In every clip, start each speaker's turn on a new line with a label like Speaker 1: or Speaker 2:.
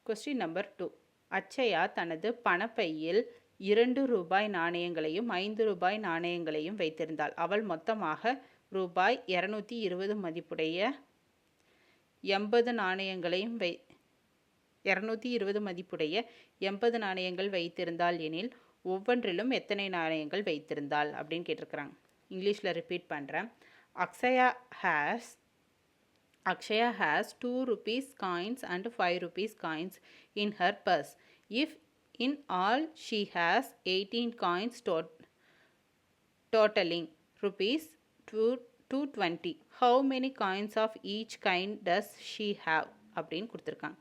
Speaker 1: Question number 2. அச்சயா தனது பணப்பையில் 2 ரூபாய் நாணயங்களையும் 5 ரூபாய் நாணயங்களையும் வைத்திருந்தாள். அவள் மொத்தமாக ரூபாய் 220 மதிப்புடைய 80 நாணயங்களையும் 220 மதிப்புடைய 80 நாணயங்கள் வைத்திருந்தாள் எனில் ஒவ்வொன்றிலும் எத்தனை நாணயங்கள் வைத்திருந்தாள் அப்படின்னு கேட்டிருக்கிறாங்க. இங்கிலீஷில் ரிப்பீட் பண்ணுறேன். Akshaya has 2 rupees coins and 5 rupees coins in her purse. If in all she has 18 coins totaling rupees 220, how many coins of each kind does she have அப்படின்னு கொடுத்துருக்காங்க.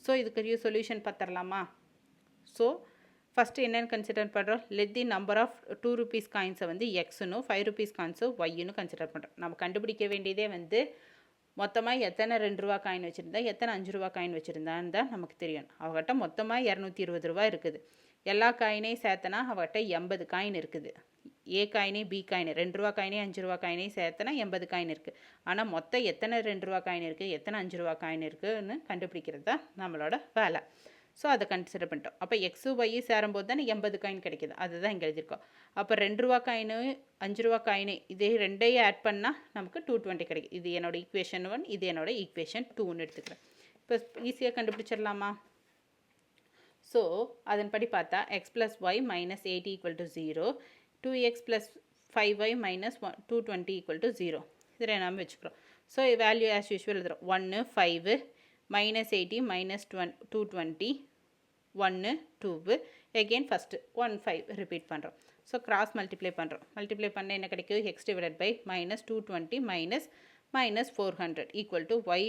Speaker 1: ஸோ இதுக்கு சொல்யூஷன் பார்த்துடலாமா? ஸோ ஃபஸ்ட்டு என்னென்னு consider பண்ணுறோம்? Let the number of 2 rupees காயின்ஸை வந்து எக்ஸுன்னு 5 rupees coins ஒய்ன்னு கன்சிடர் பண்ணுறோம். நம்ம கண்டுபிடிக்க வேண்டியதே வந்து மொத்தமாக எத்தனை 2 ரூபா காயின் வச்சுருந்தா எத்தனை 5 ரூபா காயின் வச்சுருந்தான்னு தான் நமக்கு தெரியும். அவகிட்ட மொத்தமாக 220 ரூபா இருக்குது. எல்லா காயினையும் சேர்த்தனா அவகிட்ட 80 காயின் இருக்குது. ஏ காயினே பி காயின் 2 ரூபா காயினே 5 ரூபா காயினே சேர்த்தனா 80 காயின் இருக்குது. ஆனால் மொத்தம் எத்தனை 2 ரூபா காயின் இருக்குது எத்தனை 5 ரூபா காயின் இருக்குதுன்னு கண்டுபிடிக்கிறது தான் நம்மளோட வேலை. ஸோ அதை கன்சிடர் பண்ணிட்டோம். அப்போ எக்ஸு ஒய்யு சேரும்போது தானே 80 காயின் கிடைக்கிது. அதுதான் இங்கே எழுதியிருக்கோம். அப்போ 2 ரூபா காயினு 5 ரூபா காயினு இதே ரெண்டையும் ஆட் பண்ணால் நமக்கு 220 கிடைக்கும். இது என்னோட ஈக்குவேஷன் 1, இது என்னோட ஈக்குவேஷன் 2ன்னு எடுத்துக்கிறேன். இப்போ ஈஸியாக கண்டுபிடிச்சிடலாமா? ஸோ அதன்படி பார்த்தா X plus Y minus 80 equal to 0, 2x plus 5y minus 220 equal to 0. இதில் எல்லாமே வச்சுக்கிறோம். ஸோ வேல்யூ ஆஸ் யூஸ்வல் எழுதுகிறோம். 1 5 minus 80 minus 220 1 2 again first 1 5 repeat பண்ணுறோம். ஸோ கிராஸ் மல்டிப்ளை பண்ணுறோம். மல்டிப்ளை பண்ண என்ன கிடைக்கும்? X divided by minus 220 minus 400 equal to y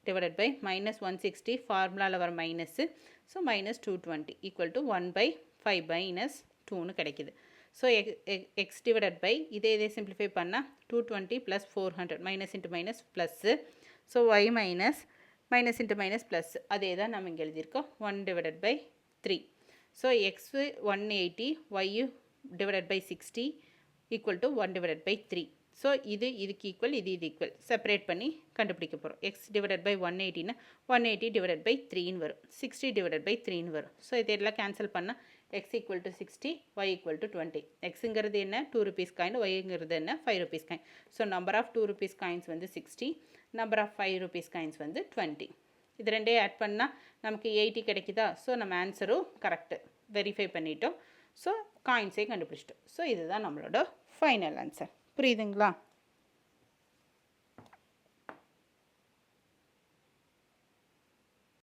Speaker 1: divided by minus 160 ஃபார்முலாவில் வர minus. So minus 220 equal to 1 by 5 minus 2ன்னு கிடைக்கிது. ஸோ எக்ஸ் டிவைடட் பை இதே சிம்பிளிஃபை பண்ணால் 220 plus 400 minus into minus plus. So y minus minus into minus plus அதே தான் நம்ம இங்கே எழுதியிருக்கோம். 1 divided by 3. So x 180 y divided by 60 equal to 1 divided by 3. So இதுக்கு ஈக்குவல் இது ஈக்குவல் செப்பரேட் பண்ணி கண்டுபிடிக்க போகிறோம். எக்ஸ் டிவைடட் பை 180னா 180 டிவைடட் பை 3ன்னு வரும். 60 டிவைடட் பை 3ன்னு வரும். ஸோ இதெல்லாம் கேன்சல் பண்ணால் X equal to 60 Y equal to 20. எக்ஸுங்கிறது என்ன? 2 rupees காயின். ஒய்ங்கிறது என்ன? 5 rupees coin. So number of 2 rupees coins வந்து 60, நம்பர் ஆஃப் 5 rupees காயின்ஸ் வந்து 20. இது ரெண்டையும் ஆட் பண்ணால் நமக்கு 80 கிடைக்குதா? ஸோ நம்ம ஆன்சரும் கரெக்டு வெரிஃபை பண்ணிட்டோம். ஸோ காயின்ஸே கண்டுபிடிச்சிட்டோம். ஸோ இதுதான் நம்மளோட ஃபைனல் ஆன்சர். புரியுதுங்களா?